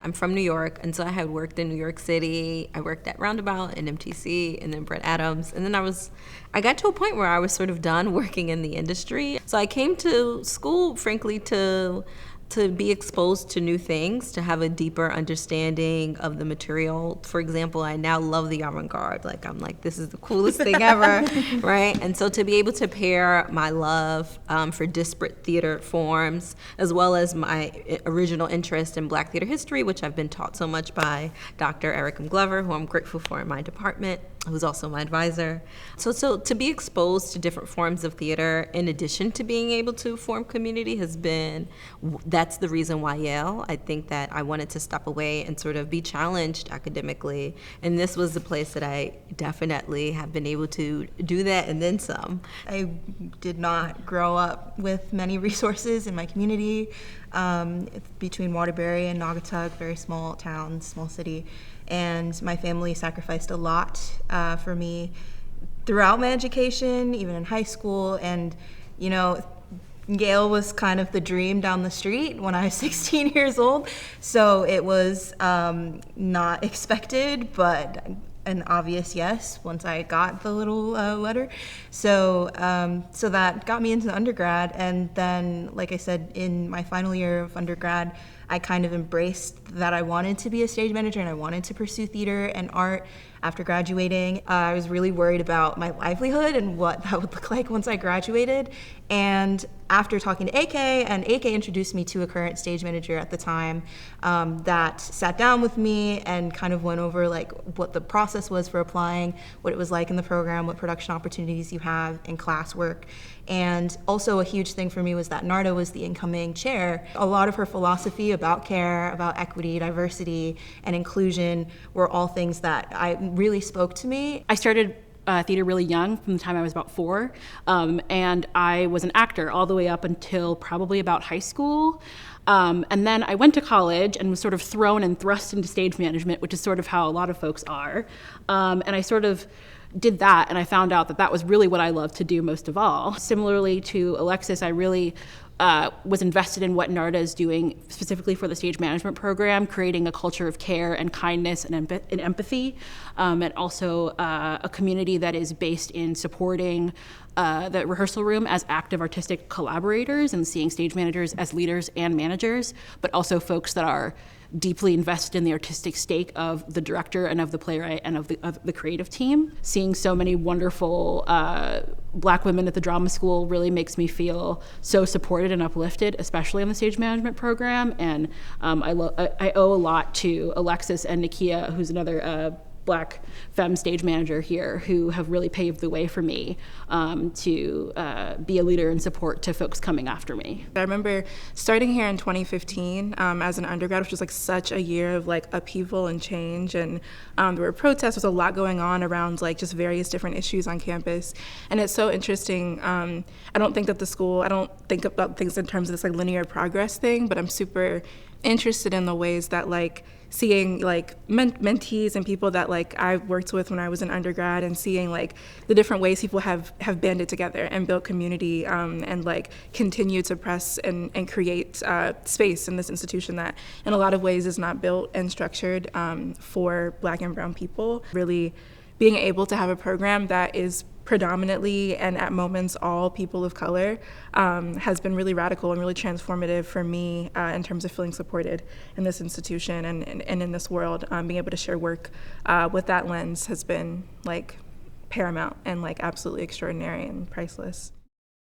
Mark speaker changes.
Speaker 1: I'm from New York, and so I had worked in New York City. I worked at Roundabout and MTC and then Brett Adams. And then I got to a point where I was sort of done working in the industry. So I came to school, frankly, to be exposed to new things, to have a deeper understanding of the material. For example, I now love the avant-garde. I'm like, this is the coolest thing ever, right? And so to be able to pair my love for disparate theater forms, as well as my original interest in Black theater history, which I've been taught so much by Dr. Eric M. Glover, who I'm grateful for in my department, who's also my advisor. So to be exposed to different forms of theater in addition to being able to form community that's the reason why Yale. I think that I wanted to step away and sort of be challenged academically. And this was the place that I definitely have been able to do that and then some.
Speaker 2: I did not grow up with many resources in my community. Between Waterbury and Naugatuck, very small town, small city. And my family sacrificed a lot for me throughout my education, even in high school. And, Yale was kind of the dream down the street when I was 16 years old. So it was not expected, but an obvious yes once I got the little letter. So that got me into undergrad. And then, like I said, in my final year of undergrad, I kind of embraced that I wanted to be a stage manager and I wanted to pursue theater and art. After graduating, I was really worried about my livelihood and what that would look like once I graduated. And after talking to AK, and AK introduced me to a current stage manager at the time that sat down with me and kind of went over what the process was for applying, what it was like in the program, what production opportunities you have in classwork. And also a huge thing for me was that Narda was the incoming chair. A lot of her philosophy about care, about equity, diversity, and inclusion were all things that really spoke to me.
Speaker 3: I started theater really young, from the time I was about 4, and I was an actor all the way up until probably about high school. And then I went to college and was sort of thrown and thrust into stage management, which is sort of how a lot of folks are. And I sort of did that, and I found out that was really what I love to do most of all. Similarly to Alexus, I really was invested in what Narda is doing specifically for the stage management program, creating a culture of care and kindness and empathy, and also a community that is based in supporting the rehearsal room as active artistic collaborators and seeing stage managers as leaders and managers, but also folks that are deeply invested in the artistic stake of the director and of the playwright and of the creative team. Seeing so many wonderful Black women at the drama school really makes me feel so supported and uplifted, especially in the stage management program. And I owe a lot to Alexus and Nakia, who's another Black femme stage manager here, who have really paved the way for me to be a leader and support to folks coming after me.
Speaker 4: I remember starting here in 2015 as an undergrad, which was such a year of upheaval and change, and there were protests. There was a lot going on around just various different issues on campus, and it's so interesting. I don't think about things in terms of this linear progress thing, but I'm super interested in the ways that seeing mentees and people that I worked with when I was an undergrad, and seeing the different ways people have banded together and built community and continue to press and create space in this institution that in a lot of ways is not built and structured for Black and brown people. Really being able to have a program that is predominantly and at moments all people of color has been really radical and really transformative for me in terms of feeling supported in this institution and in this world. Being able to share work with that lens has been paramount and absolutely extraordinary and priceless.